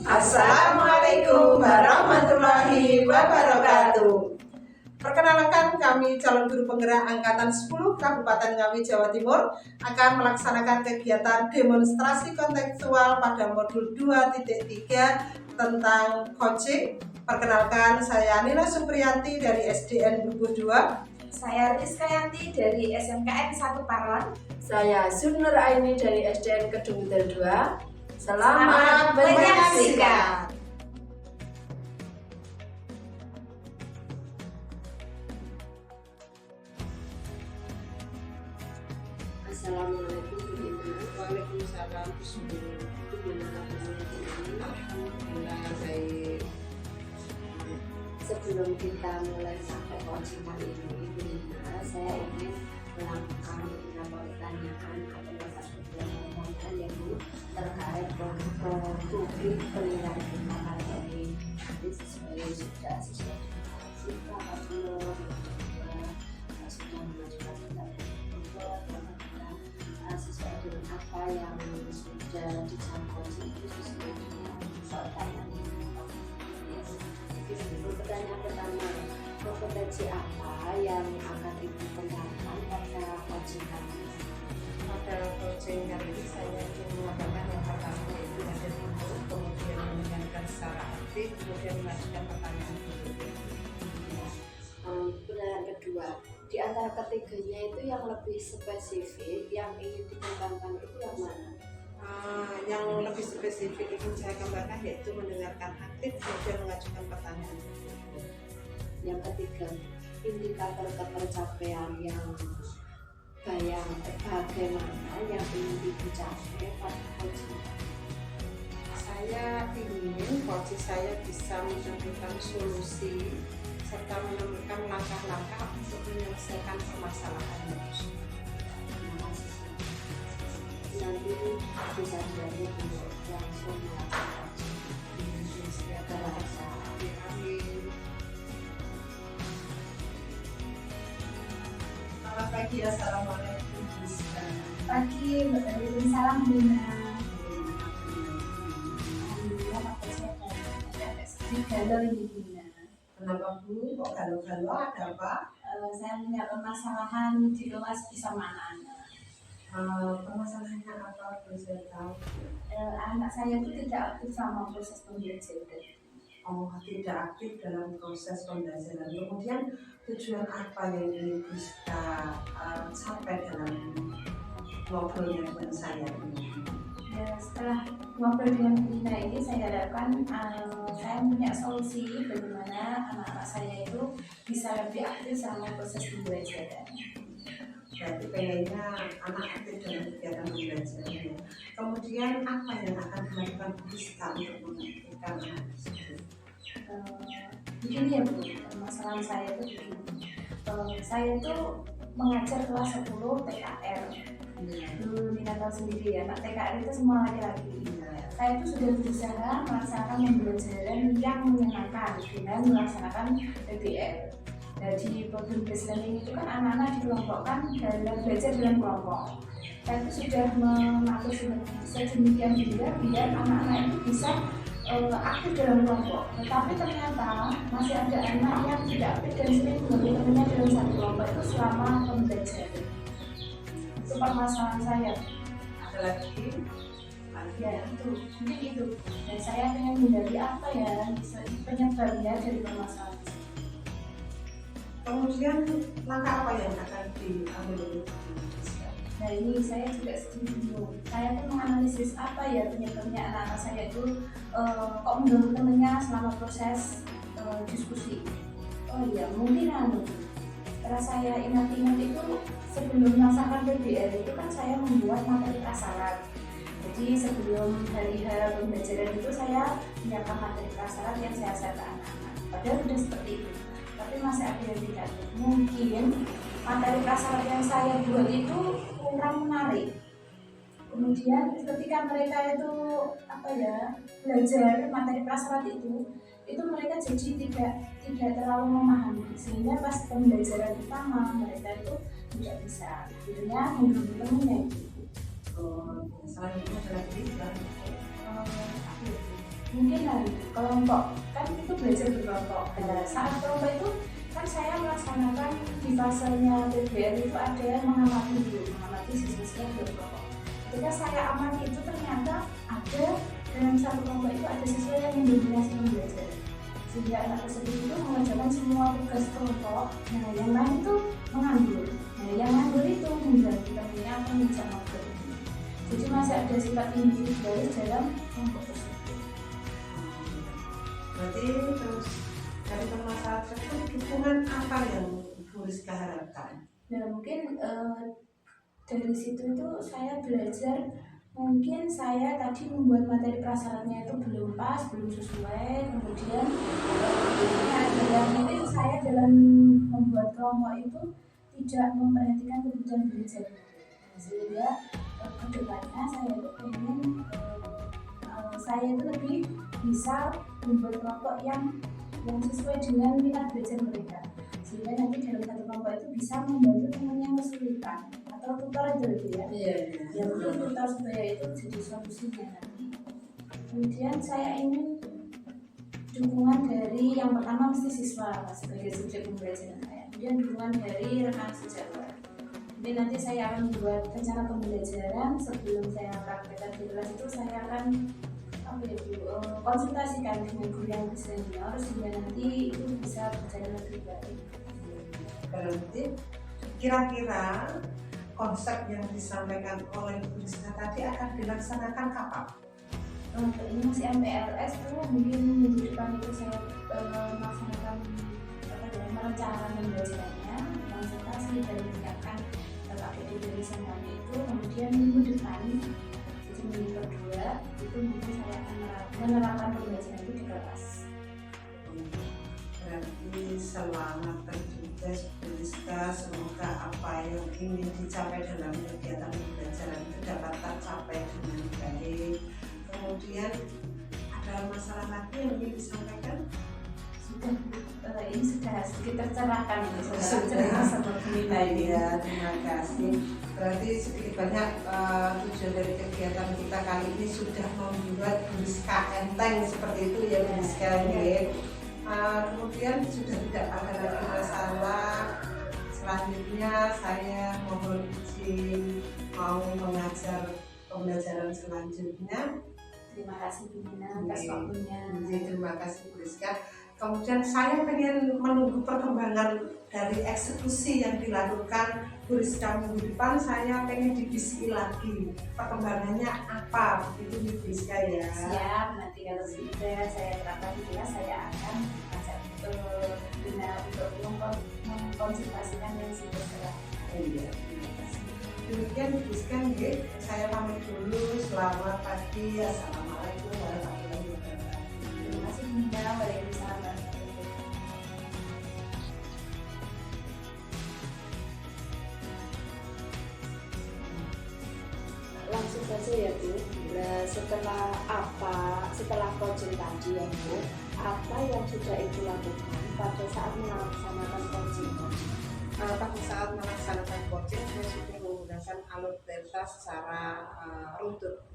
Assalamualaikum warahmatullahi wabarakatuh. Perkenalkan, kami calon guru penggerak Angkatan 10 Kabupaten Ngawi, Jawa Timur akan melaksanakan kegiatan demonstrasi kontekstual pada modul 2.3 tentang coaching. Perkenalkan, saya Nina Supriyanti dari SDN Bubuh 2. Saya Rizka Yanti dari SMKN 1 Parwan. Saya Sunnur Aini dari SDN Kedung Gudel 2. Selamat menyaksikan. Assalamualaikum warahmatullahi wabarakatuh. Alhamdulillah baik. Sebelum kita mulai sampai coaching kali ini, saya ingin melakukan beberapa pertanyaan atau pertanyaan yang terkait publik penilaian kita kali ini. Jadi sudah sesuai kita sudah mengajukan sesuai dengan apa yang sudah dijangkau itu sesuai dengan pertanyaan ini. Pertanyaan pertama, kompetensi apa yang akan Ibu kembangkan pada coaching kali ini? Pada coaching kali ini saya ingin mengatakan yang pertama yaitu ada dulu, kemudian mendengarkan secara aktif, kemudian mengajukan pertanyaan dulu. Pertanyaan kedua, di antara ketiganya itu yang lebih spesifik yang ingin dikembangkan itu yang mana? Yang lebih spesifik ingin saya kembangkan yaitu mendengarkan aktif, kemudian mengajukan pertanyaan. Yang ketiga, indikator ketercapaian yang bagaimana yang ingin dicapai pada coaching. Saya ingin coaching saya bisa menemukan solusi serta menemukan langkah-langkah untuk menyelesaikan permasalahan itu. Nanti bisa jadi langsung melakukan bahasa. Selamat pagi, assalamualaikum. Pagi, waalaikumsalam Bina. Alhamdulillah, apa saya galau ini Bina. Kenapa Bu? Kok galau-galau? Ada apa? Saya punya permasalahan di kelas bersama anak-anak. Permasalahannya apa? Boleh saya tahu? Anak saya itu tidak aktif sama proses pembelajaran. Tidak aktif dalam proses pembelajaran. Kemudian tujuan apa yang ingin bisa capai dalam ngobrolnya dengan saya ini? Ya, setelah ngobrol dengan Bina ini saya harapkan saya punya solusi bagaimana anak-anak saya itu bisa lebih aktif sama proses pembelajaran. Berarti pengennya anak aktif dalam kegiatan pembelajaran. Kemudian apa yang akan dilakukan Bu Rizka untuk mengajarkan anak tersebut? Begini ya Bu, masalah saya itu begini. Saya itu mengajar kelas 10 TKR. Dulu Nina tahu sendiri ya, anak TKR itu semua laki-laki. Saya itu sudah berusaha melaksanakan pembelajaran yang menyenangkan dengan melaksanakan PBL. Di program based learning itu kan anak-anak dikelompokkan dalam belajar dalam kelompok. Saya itu sudah mengatur sedemikian juga biar anak-anak itu bisa aktif dalam kelompok. Tetapi ternyata masih ada anak yang tidak aktif dan sering bertemunya dalam satu kelompok itu selama pembelajaran. Itu permasalahan saya. Ada lagi? Ya itu, mungkin itu. Dan saya ingin menjadi apa ya penyebabnya dari permasalahan. Kemudian langkah apa yang akan diambil oleh Bu Rizka? Nah ini saya juga setuju. Saya tuh menganalisis apa ya penyebabnya anak-anak saya itu kok mengganggu temennya selama proses diskusi. Oh iya mungkin setelah saya ingat-ingat itu sebelum melaksanakan PBL itu kan saya membuat materi prasarat. Jadi sebelum hari-hari pembelajaran itu saya menyiapkan materi prasarat yang saya share ke anak-anak. Padahal sudah seperti itu, tapi masih ada yang tidak. Mungkin materi prasarat yang saya buat itu kurang menarik. Kemudian ketika mereka itu belajar materi prasarat itu mereka jadi tidak terlalu memahami, sehingga pas pembelajaran utama mereka itu tidak bisa akhirnya mengganggu temennya. Selanjutnya ada lagi? mungkin hari kelompok kan itu belajar berkelompok. Nah, saat kelompok itu kan saya melaksanakan di fasenya PBL itu ada yang mengamati siswa-siswa berkelompok. Ketika saya amati itu ternyata ada dalam satu kelompok itu ada siswa yang mendominasi belajar, sehingga anak tersebut itu mengerjakan semua tugas kelompok. Nah, yang lain itu menganggur. Nah, yang nganggur itu mengganggu temannya atau menjadi mager. Jadi masih ada sifat individualis dalam kelompok tersebut. Berarti terus dari permasalahan tersebut dukungan apa yang Bu Rizka harapkan? Nah, mungkin dari situ itu saya belajar, mungkin saya tadi membuat materi prasyaratnya itu belum pas, belum sesuai. Kemudian mungkin saya dalam membuat kelompok itu tidak memperhatikan kebutuhan belajar, sehingga kedepannya saya itu ingin saya itu lebih bisa membuat kelompok yang sesuai dengan minat belajar mereka, sehingga nanti dalam satu kelompok itu bisa membantu teman yang kesulitan atau tutor itu ya. Ya mungkin tutor supaya itu jadi solusinya nanti. Kemudian saya ingin dukungan dari yang pertama mesti siswa sebagai subjek pembelajaran saya, kemudian dukungan dari rekan sejawat. Jadi nanti saya akan membuat rencana pembelajaran sebelum saya praktekkan di kelas itu saya akan konsultasikan dengan guru yang senior sehingga nanti itu bisa berjalan lebih baik. Berarti kira-kira konsep yang disampaikan oleh Bu Rizka tadi akan dilaksanakan kapan? Untuk ini masih MPLS tuh mungkin minggu depan itu saya melaksanakan merencanakan pembelajarannya, konsultasi dan menyiapkan APD dari senarnya itu. Kemudian minggu depan jadi minggu kedua itu mungkin saya akan menerapkan pembelajaran itu di kelas. Berarti selamat bertugas Bu Rizka, semoga apa yang ingin dicapai dalam kegiatan pembelajaran itu dapat tercapai dengan baik. Kemudian ada masalah lagi yang ingin disampaikan? Ini sudah sedikit tercerahkan ini Sudah. sama kita ini. Ya, terima kasih. Berarti sedikit banyak tujuan dari kegiatan kita kali ini sudah membuat Bu Rizka enteng seperti itu ya Bu Rizka ya. Kemudian sudah tidak ada lagi masalah. Selanjutnya saya mohon izin mau mengajar pembelajaran selanjutnya. Terima kasih Bu Nina atas waktunya. Terima kasih Bu Rizka. Kemudian saya ingin menunggu perkembangan dari eksekusi yang dilakukan Bu Rizka minggu depan. Saya pengen divisi lagi perkembangannya apa itu Bu Rizka ya. Siap, nanti kalau sudah saya terapkan di kelas saya akan ajak Bina untuk mengkonsultasikan yang sudah serah. Iya, terima kasih. Demikian Bu Rizka, saya pamit dulu. Selamat pagi. Assalamualaikum warahmatullahi wabarakatuh. Terima kasih Bina. Waalaikumsalam. Langsung saja ya Bu. Nah, setelah coaching tadi ya Bu, apa yang sudah Ibu lakukan pada saat melaksanakan coaching? Pada saat melaksanakan coaching saya sudah menggunakan alur delta secara runtut.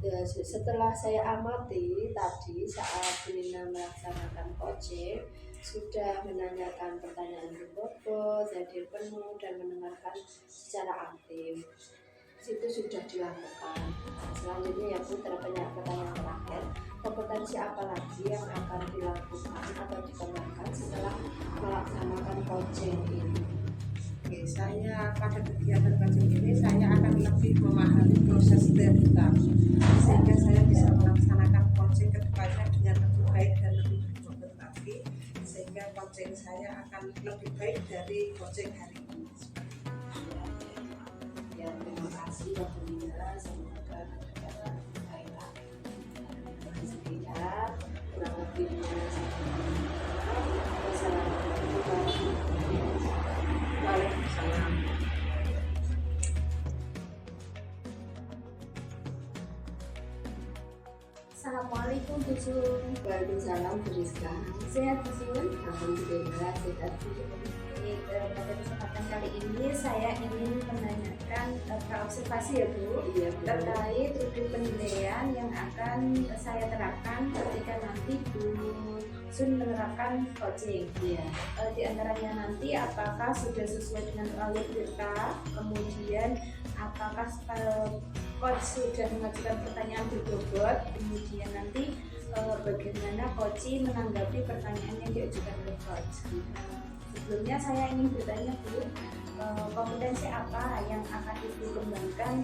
Ya, setelah saya amati tadi saat Bu Nina melaksanakan coaching, sudah menanyakan pertanyaan berbobot, hadir penuh dan mendengarkan secara aktif. Itu sudah dilakukan. Selanjutnya ya Bu, pertanyaan terakhir, kompetensi apa lagi yang akan dilakukan atau dikembangkan setelah melaksanakan coaching ini? Oke, saya pada kegiatan coaching ini saya akan lebih memahami proses delta sehingga saya bisa melaksanakan coaching kedepannya dengan lebih baik dan lebih berbobot lagi, sehingga coaching saya akan lebih baik dari coaching hari ini. Ya, terima kasih ya Bu Nina, semoga baik lagi. Sekian kurang lebihnya wassalamualaikum warahmatullahi wabarakatuh. Waalaikumsalam. Assalamualaikum Bu Jun. Waalaikumsalam Bu Rizka. Sehat Bu Jun? Alhamdulillah sehat Bu. Pada kesempatan kali ini saya ingin menanyakan akan berobservasi ya Bu, Iya, Bu. terkait review penilaian yang akan saya terapkan ketika nanti Bu Sun menerapkan coaching. Iya. Di antaranya nanti apakah sudah sesuai dengan alur kita, kemudian apakah coach sudah mengajukan pertanyaan berbobot, kemudian nanti bagaimana coach menanggapi pertanyaan yang diajukan oleh coach. Sebelumnya saya ingin bertanya Bu, kompetensi apa yang akan Ibu kembangkan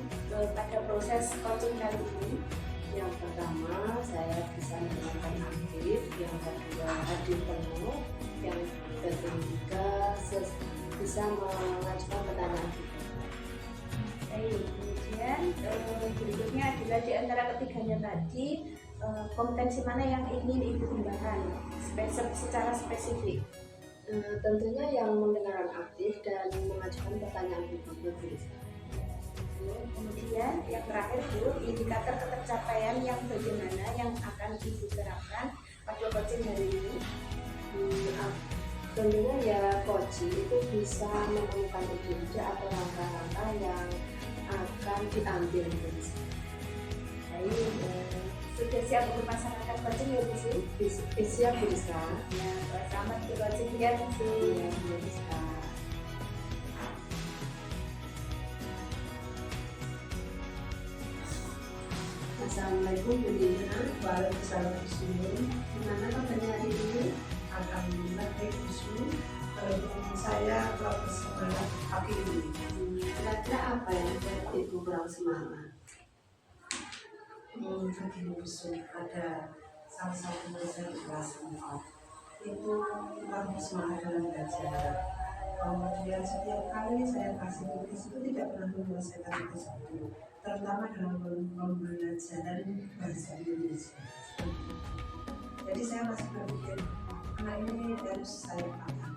pada proses coaching kali ini? Yang pertama, saya bisa mendengarkan aktif. Yang kedua, hadir penuh. Yang ketiga, bisa mengajukan pertanyaan. Baik, kemudian berikutnya adalah di antara ketiganya tadi, kompetensi mana yang ingin Ibu kembangkan secara spesifik? Tentunya yang mendengarkan aktif dan mengajukan pertanyaan berbobot. Kemudian yang terakhir Bu, indikator ketercapaian yang bagaimana yang akan Ibu terapkan pada coaching hari ini? Tentunya ya coaching itu bisa menemukan ide-ide atau langkah-langkah yang akan diambil. Baik, sudah siap untuk melaksanakan coaching ya Bu Sun? Siap bisa. Ya, selamat di coaching ya Bu Sun. Iya, bisa. Assalamualaikum Bu Nina. Waalaikumsalam Bismillah. Gimana kabarnya hari ini? Alhamdulillah baik Bismillah. Kalau saya kurang semangat pagi ini. Kira-kira apa yang membuat Ibu kurang semangat? Begini Bismillah, ada salah satu dosen kelas 4 itu kurang semangat dalam belajar. Kemudian setiap kali saya kasih tugas itu tidak pernah menyelesaikan tugas itu, terutama dalam pembelajaran bahasa Indonesia. Jadi saya masih berpikir anak ini harus saya paham.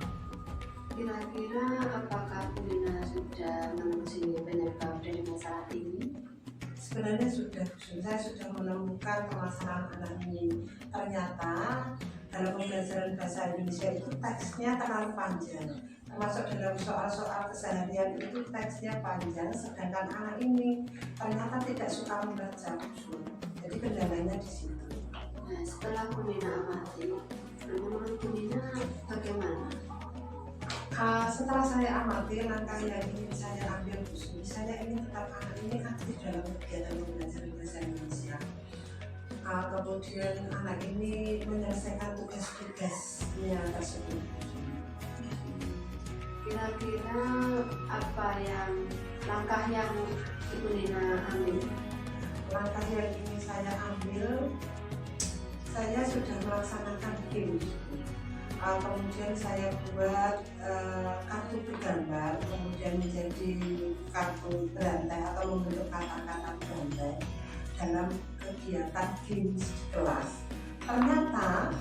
Kira-kira apakah Bu Nina sudah menemukan penyebab dari masalah ini? Sebenarnya saya sudah menemukan permasalahan anak ini. Ternyata dalam pembelajaran bahasa Indonesia itu teksnya terlalu panjang. Termasuk dalam soal-soal keseharian itu teksnya panjang, sedangkan anak ini ternyata tidak suka membaca usul. Jadi kendalanya di situ. Nah, setelah Bu Nina amati, menurut Bu Nina bagaimana? Setelah saya amati langkah yang ingin saya ambil khusus, saya ingin tetap anak ini aktif dalam kegiatan pembelajaran bahasa Indonesia. Kemudian anak ini menyelesaikan tugas-tugasnya tersebut. Kira-kira apa yang langkah yang Ibu Nina ambil? Langkah yang ingin saya ambil, saya sudah melaksanakan game. Kemudian saya buat kartu bergambar, kemudian menjadi kartu berantai atau membentuk kata-kata berantai dalam kegiatan games di kelas. Ternyata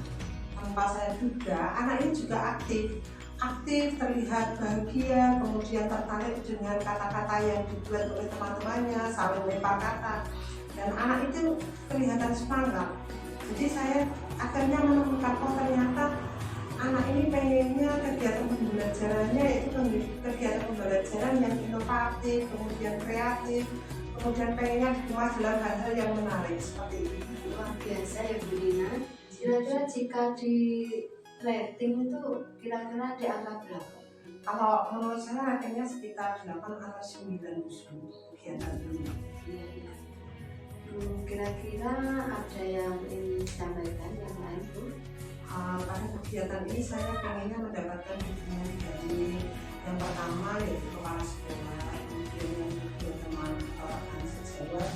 tanpa saya duga anak ini juga aktif, terlihat bahagia, kemudian tertarik dengan kata-kata yang dibuat oleh teman-temannya, saling lempar kata, dan anak itu kelihatan semangat. Jadi saya akhirnya menemukan ternyata anak ini pengennya kegiatan pembelajarannya itu kegiatan pembelajaran yang inovatif, kemudian kreatif, kemudian pengennya dikemas dalam hal-hal yang menarik seperti itu. Luar biasa ya Bu Nina. Kira-kira jika di rating itu kira-kira di angka berapa? Kalau menurut saya ratingnya sekitar 8 atau 9 usul kegiatan ini. Iya. Kira-kira ada yang ingin disampaikan yang lain Bu? Pada kegiatan ini saya pengennya mendapatkan dukungan dari yang pertama yaitu kepala sekolah, kemudian yang kedua teman orang sejawat,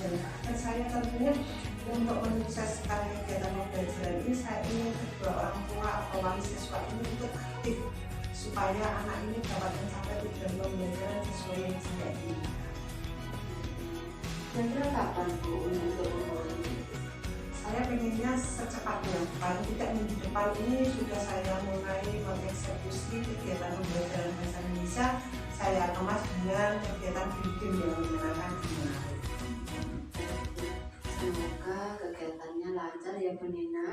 dan saya tentunya untuk menyukseskan kegiatan pembelajaran ini saya ingin kedua orang tua atau wali siswa ini ikut aktif supaya anak ini dapat mencapai tujuan pembelajaran sesuai yang saya inginkan. Kira-kira kapan Bu untuk memulai? Saya pengennya secepatnya, paling tidak minggu depan ini sudah saya mulai mengeksekusi kegiatan pembelajaran bahasa Indonesia. Saya kemas dengan kegiatan bimbing yang menyenangkan dan menarik. Semoga kegiatannya lancar ya Bu Nina.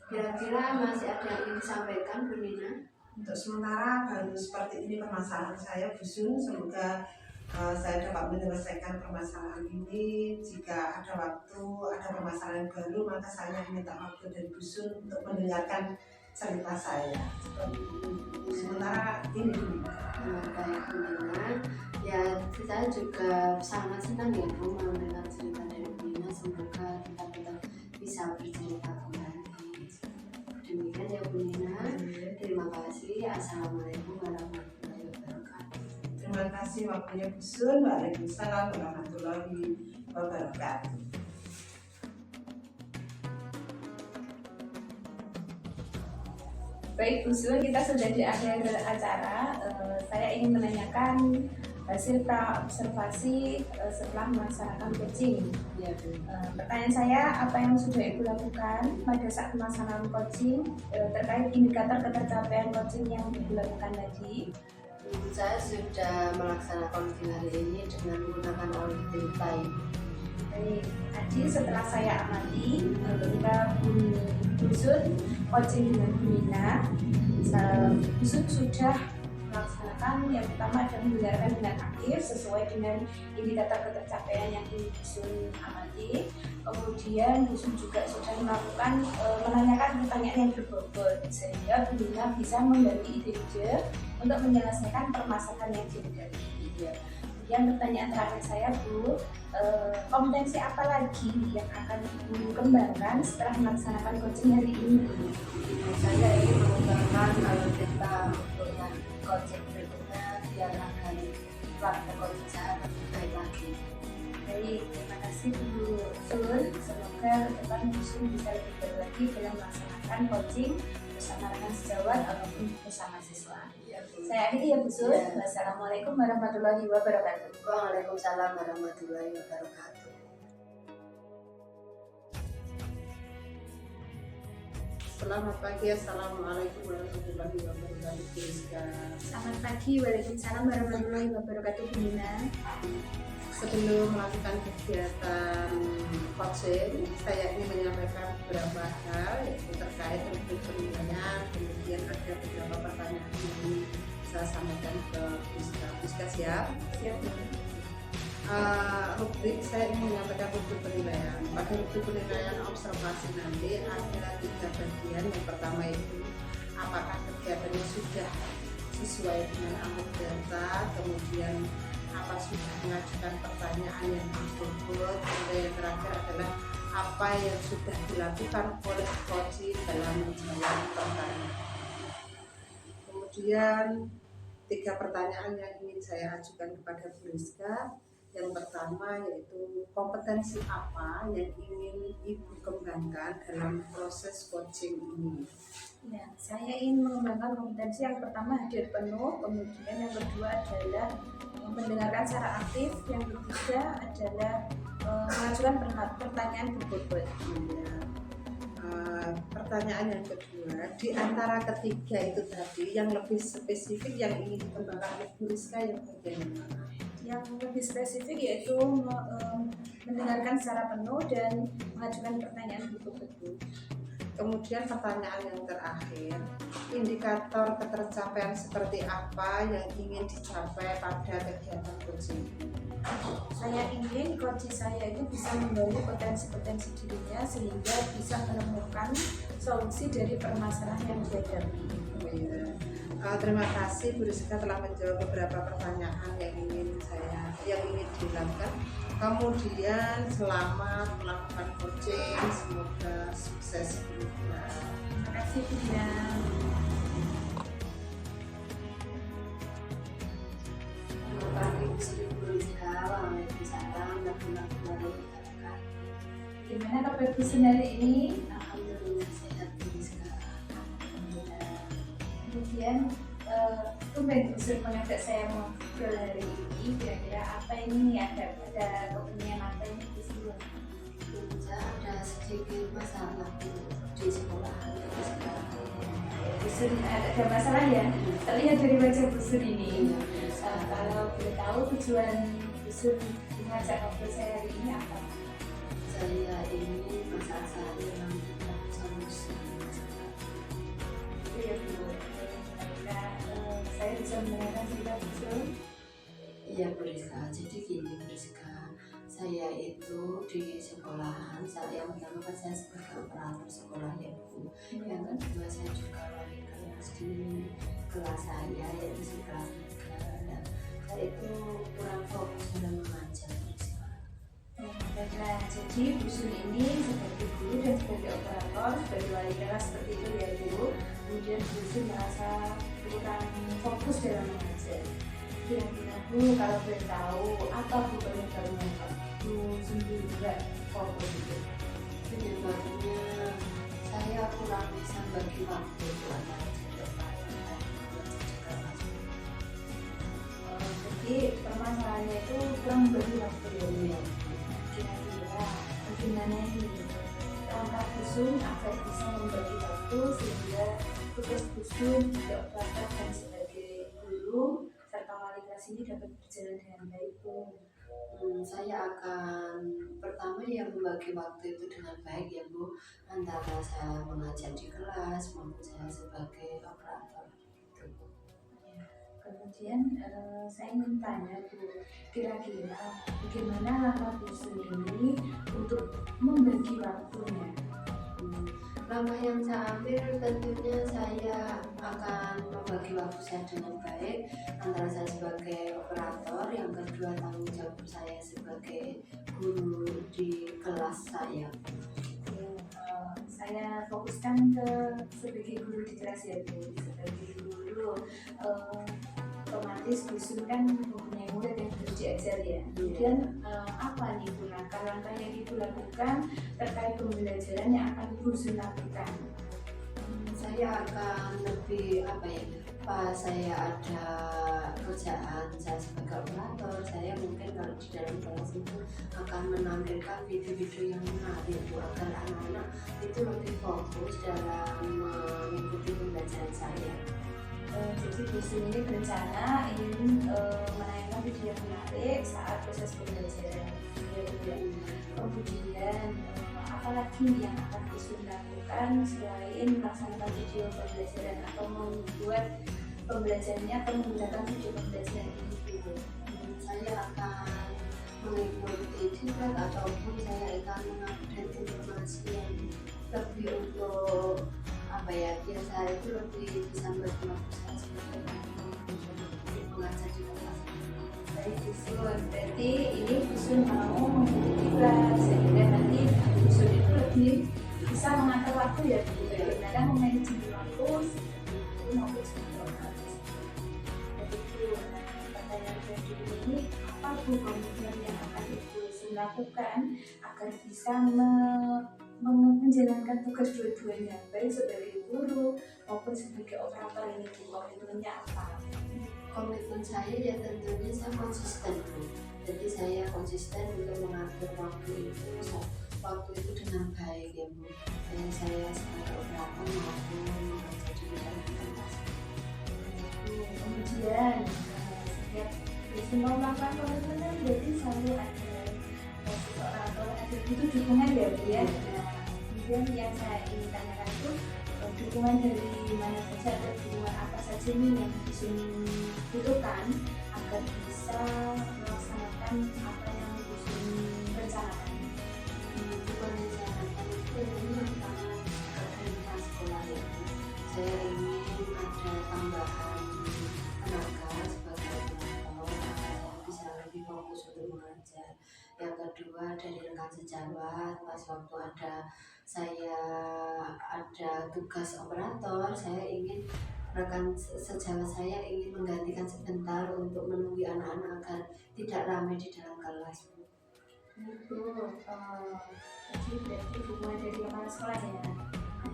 Kira-kira masih ada yang ingin disampaikan Bu Nina? Untuk sementara baru seperti ini permasalahan saya Bu Sun. Semoga saya dapat menyelesaikan permasalahan ini. Jika ada waktu, ada permasalahan baru, maka saya minta waktu dari Dusun untuk mendengarkan cerita saya. Sementara ini dulu. Baik Bu Nina, ya kita juga sangat senang ya Bu mendengar cerita dari Bu Nina. Semoga kita tetap bisa bercerita kembali. Demikian ya Bu Nina. Terima kasih. Assalamualaikum warahmatullahi wabarakatuh. Terima kasih waktunya Dusun. Waalaikumsalam warahmatullahi wabarakatuh. Baik Dusun, kita sudah di akhir acara. Saya ingin menanyakan hasil pra-observasi setelah melaksanakan coaching. Ya Bu. Pertanyaan saya, apa yang sudah Ibu lakukan pada saat pelaksanaan coaching terkait indikator ketercapaian coaching yang Ibu lakukan tadi? Saya sudah melaksanakan coaching hari ini dengan menggunakan auditing time. Baik, tadi setelah saya amati ketika Bu Dusun coaching dengan Bu Nina, Dusun sudah melaksanakan yang pertama adalah mendengarkan dengan aktif sesuai dengan indikator ketercapaian yang Dusun amati. Kemudian Dusun juga sudah melakukan menanyakan pertanyaan yang berbobot sehingga Bu Nina bisa membagi ide-ide untuk menyelesaikan permasalahan yang dihadapi. Kemudian pertanyaan terakhir saya Bu, kompetensi apa lagi yang akan Ibu kembangkan setelah melaksanakan coaching hari ini? Saya ingin mengembangkan kita untuk coaching berikutnya biar akan praktek coaching saya lebih baik lagi. Baik, terima kasih Bu Sun. Semoga ke depan Bu Sun bisa lebih baik lagi dalam melaksanakan coaching bersama rekan sejawat ataupun bersama siswa. Saya akhiri ya Bu Sun. Ya. Wassalamualaikum warahmatullahi wabarakatuh. Waalaikumsalam warahmatullahi wabarakatuh. Selamat pagi, assalamualaikum warahmatullahi wabarakatuh. Selamat pagi, waalaikumsalam warahmatullahi wabarakatuh Bu Nina. Sebelum melakukan kegiatan coaching, saya ingin menyampaikan beberapa hal yaitu terkait rubrik penilaian, kemudian ada beberapa pertanyaan yang ingin saya sampaikan ke Puska siap. Siap Bu. Rubrik saya ingin menyampaikan rubrik penilaian. Pada rubrik penilaian observasi nanti ada 3 bagian. Yang pertama itu apakah kegiatannya sudah sesuai dengan amar data, kemudian apa sudah mengajukan pertanyaan yang berbobot, dan yang terakhir adalah apa yang sudah dilakukan oleh coach dalam menjawab pertanyaan. Kemudian 3 pertanyaan yang ingin saya ajukan kepada Bu Rizka. Yang pertama yaitu kompetensi apa yang ingin Ibu kembangkan dalam proses coaching ini? Ya, saya ingin mengembangkan kompetensi yang pertama hadir penuh, kemudian yang kedua adalah mendengarkan secara aktif, yang ketiga adalah mengajukan pertanyaan berbobot. Ya. Pertanyaan yang kedua, di antara ketiga itu tadi yang lebih spesifik yang ingin dikembangkan oleh Bu Rizka yang bagian mana? Yang lebih spesifik yaitu mendengarkan secara penuh dan mengajukan pertanyaan berbobot. Kemudian pertanyaan yang terakhir, indikator ketercapaian seperti apa yang ingin dicapai pada kegiatan coaching? Saya ingin coach saya itu bisa menggali potensi-potensi dirinya sehingga bisa menemukan solusi dari permasalahan yang dihadapi. Terima kasih Bu Rizka telah menjawab beberapa pertanyaan yang ingin dilakukan. Kemudian selamat melakukan coaching, semoga sukses. Terima kasih Bu Dina. Selamat pagi Bu Sri Bu Rizka. Waalaikumsalam warahmatullahi wabarakatuh. Gimana kabar Bu Sun hari ini? Alhamdulillah sehat Bu Rizka. Kemudian tumben Bu Sun mengajak saya ngobrol hari ini. Kira-kira apa ini ada kepentingan apa ini Bu Sun? Ada sedikit masalah di sekolah. Bu Sun ada masalah ya? Terlihat dari wajah Bu Sun ini. Kalau boleh tahu tujuan Bu Sun mengajak ngobrol saya hari ini apa? Saya ini masalah saya yang tidak solusi. Itu ya Bu. Saya bisa mendengarkan cerita Bu Sun. Iya Bu Rizka, jadi gini Bu Rizka, saya itu di sekolahan, yang pertama kan saya sebagai operator sekolah ya Bu. Yang kedua saya juga wali kelas di kelas saya, yaitu di kelas 3. Dan saya itu kurang fokus dalam mengajar Bu Rizka. Baiklah, jadi Bu Sun ini sebagai guru dan sebagai operator, sebagai wali kelas seperti itu ya Bu. Kemudian Bu Sun merasa kurang fokus dalam mengajar. Kira-kira Bu, kalau boleh tahu apa Bu penyebabnya kok Bu sendiri juga fokus itu? Penyebabnya saya kurang bisa bagi waktu itu antara jadi operator dan mengajar di kelas. Jadi permasalahannya itu kurang bagi waktu ya Bu ya. Kira-kira bagaimana ini langkah Bu Sun agar bisa membagi waktu sehingga tugas Bu Sun sebagai operator dan sebagai guru serta wali kelas ini dapat berjalan dengan baik Bu? Saya akan pertama yang membagi waktu itu dengan baik ya Bu, antara saya mengajar di kelas maupun saya sebagai operator gitu Bu. Kemudian saya ingin tanya Bu, kira-kira bagaimana langkah Bu Sun ini untuk membagi waktunya? Langkah yang saya ambil tentunya saya akan membagi waktu saya dengan baik antara saya sebagai operator, yang kedua tanggung jawab saya sebagai guru di kelas saya. Saya fokuskan ke sebagai guru di kelas ya Bu. Sebagai guru otomatis Bu Sun kan mempunyai murid yang harus diajar ya. Kemudian apa nih Bu langkah-langkah yang Ibu lakukan terkait pembelajaran yang akan Bu Sun lakukan? Saya akan lebih pas saya ada kerjaan saya sebagai operator, saya mungkin kalau di dalam kelas itu akan menampilkan video-video yang menarik Bu, agar anak-anak itu lebih fokus dalam mengikuti pembelajaran saya. Jadi Bu Sun ini berencana ingin menayangkan video yang menarik saat proses pembelajaran. Kemudian apalagi yang akan Bu Sun lakukan selain melaksanakan video pembelajaran atau membuat pembelajarannya atau menggunakan video pembelajaran ini Bu? Saya akan mengikuti juga ataupun saya akan mengupdate informasi yang lebih untuk biar saya itu lebih bisa berkembang saya sebagai pengajar di kelas. Baik Bu Sun, berarti ini Bu Sun mau mengikuti kelas sehingga nanti Bu Sun itu lebih bisa mengatur waktu ya Bu, bagaimana memanajemen waktu maupun sebelum kelas. Jadi Bu, pertanyaan kedua ini apa Bu komitmen yang akan Ibu Sun lakukan agar bisa menjalankan tugas dua-duanya, baik sebagai guru maupun sebagai operator ini Bu? Komitmennya apa? Komitmen saya ya tentunya saya konsisten Bu. Jadi saya konsisten untuk mengatur waktu itu dengan baik ya Bu. Dan saya sebagai operator maupun mengajar di bidang kelas. Kemudian setiap semua melakukan komitmen kan berarti selalu ada seseorang atau ada itu dukungan ya Bu ya. Nah, kemudian yang saya ingin tanyakan itu dukungan dari mana saja atau dukungan apa saja nih yang bisa butuhkan agar bisa melaksanakan apa yang bisa rencanakan. Dukungan yang saya lakukan itu tentunya yang pertama dari sekolah ya Bu. Saya ingin ada tambahan tenaga sebagai operator agar saya bisa lebih fokus untuk mengajar. Yang kedua dari rekan sejawat, pas waktu saya ada tugas operator, saya ingin rekan sejawat saya ingin menggantikan sebentar untuk menunggu anak-anak agar tidak ramai di dalam kelas Bu. Itu jadi berarti dukungan dari kepala sekolah ya.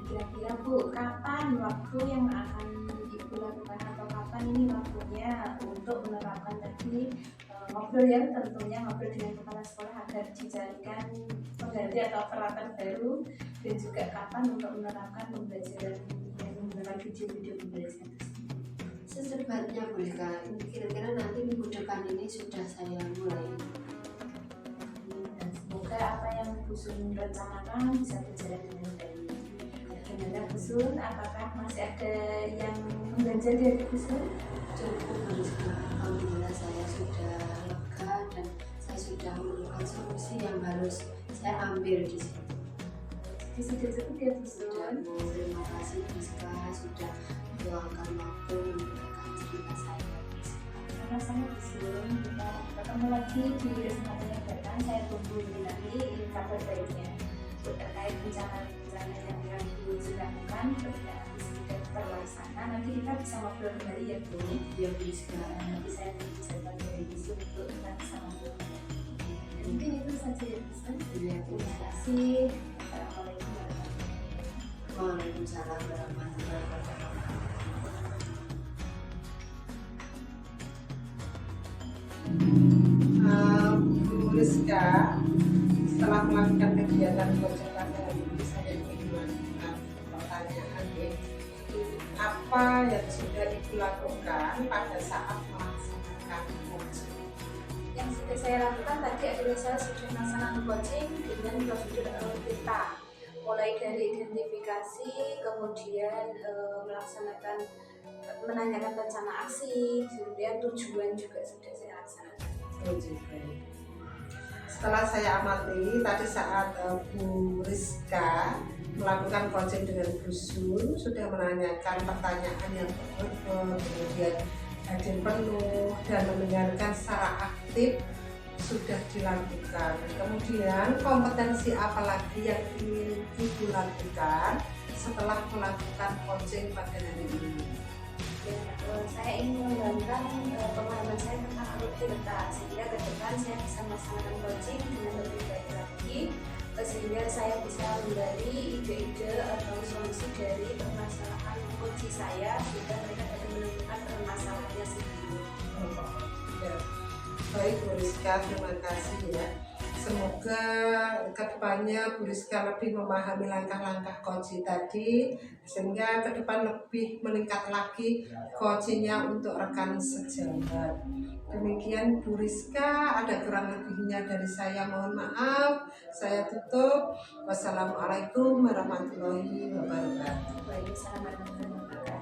Kira-kira Bu, kapan waktu yang akan Ibu lakukan atau kapan ini waktunya untuk menerapkan tadi ngobrol ya, tentunya ngobrol dengan kepala sekolah agar dicarikan pengganti atau operator baru, dan juga kapan untuk menerapkan pembelajaran yang menggunakan video-video pembelajaran tersebut? Secepatnya Bu Rizka, kira-kira nanti minggu depan ini sudah saya mulai. Dan semoga apa yang Bu Sun rencanakan bisa berjalan dengan baik. Bagaimana Bu Sun? Apakah masih ada yang mengganjal dari Bu Sun? Cukup Bu Rizka, alhamdulillah saya sudah solusi yang harus saya ambil di situ. Disebut-sebut ya Dusun. Terima kasih Rizka sudah meluangkan waktu mendengarkan cerita saya. Sama-sama Dusun. Kita ketemu lagi di kesempatan yang datang. Saya tunggu nanti kabar baiknya terkait bencana-bencana yang dulu dilakukan ketika nanti sudah terlaksana. Nanti kita bisa ngobrol kembali ya Bu. Ya Rizka. Nanti saya bisa dari Dusun untuk kita bisa ngobrol. Mungkin itu saja ya Dusun. Ya Terima Rizka. kasih. Assalamualaikum warahmatullahi wabarakatuh. Waalaikumsalam warahmatullahi wabarakatuh. Bu Rizka, setelah melakukan kegiatan proyek ini saya ingin pertanyaan apa yang sudah Ibu lakukan pada saat melaksanakan coaching? Yang sudah saya lakukan tadi adalah saya sudah melaksanakan coaching dengan prosedur kita, mulai dari identifikasi, kemudian melaksanakan menanyakan rencana aksi, kemudian tujuan juga sudah saya laksanakan. Setelah saya amati tadi saat Bu Rizka melakukan coaching dengan Bu Sun, sudah menanyakan pertanyaan yang kemudian hadir penuh dan mendengarkan secara aktif sudah dilakukan. Kemudian kompetensi apa lagi yang ingin Ibu lakukan setelah melakukan coaching pada hari ini? Ya, saya ingin mengembangkan pemahaman saya tentang rutinitas sehingga ke depan saya bisa melaksanakan coaching dengan lebih baik lagi, sehingga saya bisa memberi ide-ide atau solusi dari permasalahan kunci saya sehingga mereka dapat menemukan permasalahannya sendiri. Ya. Baik Bu Rizka, terima kasih ya. Semoga kedepannya Bu Rizka lebih memahami langkah-langkah coaching tadi sehingga ke depan lebih meningkat lagi coachingnya untuk rekan sejawat. Demikian Bu Rizka, ada kurang lebihnya dari saya mohon maaf. Saya tutup. Wassalamualaikum warahmatullahi wabarakatuh. Waalaikumsalam warahmatullahi wabarakatuh.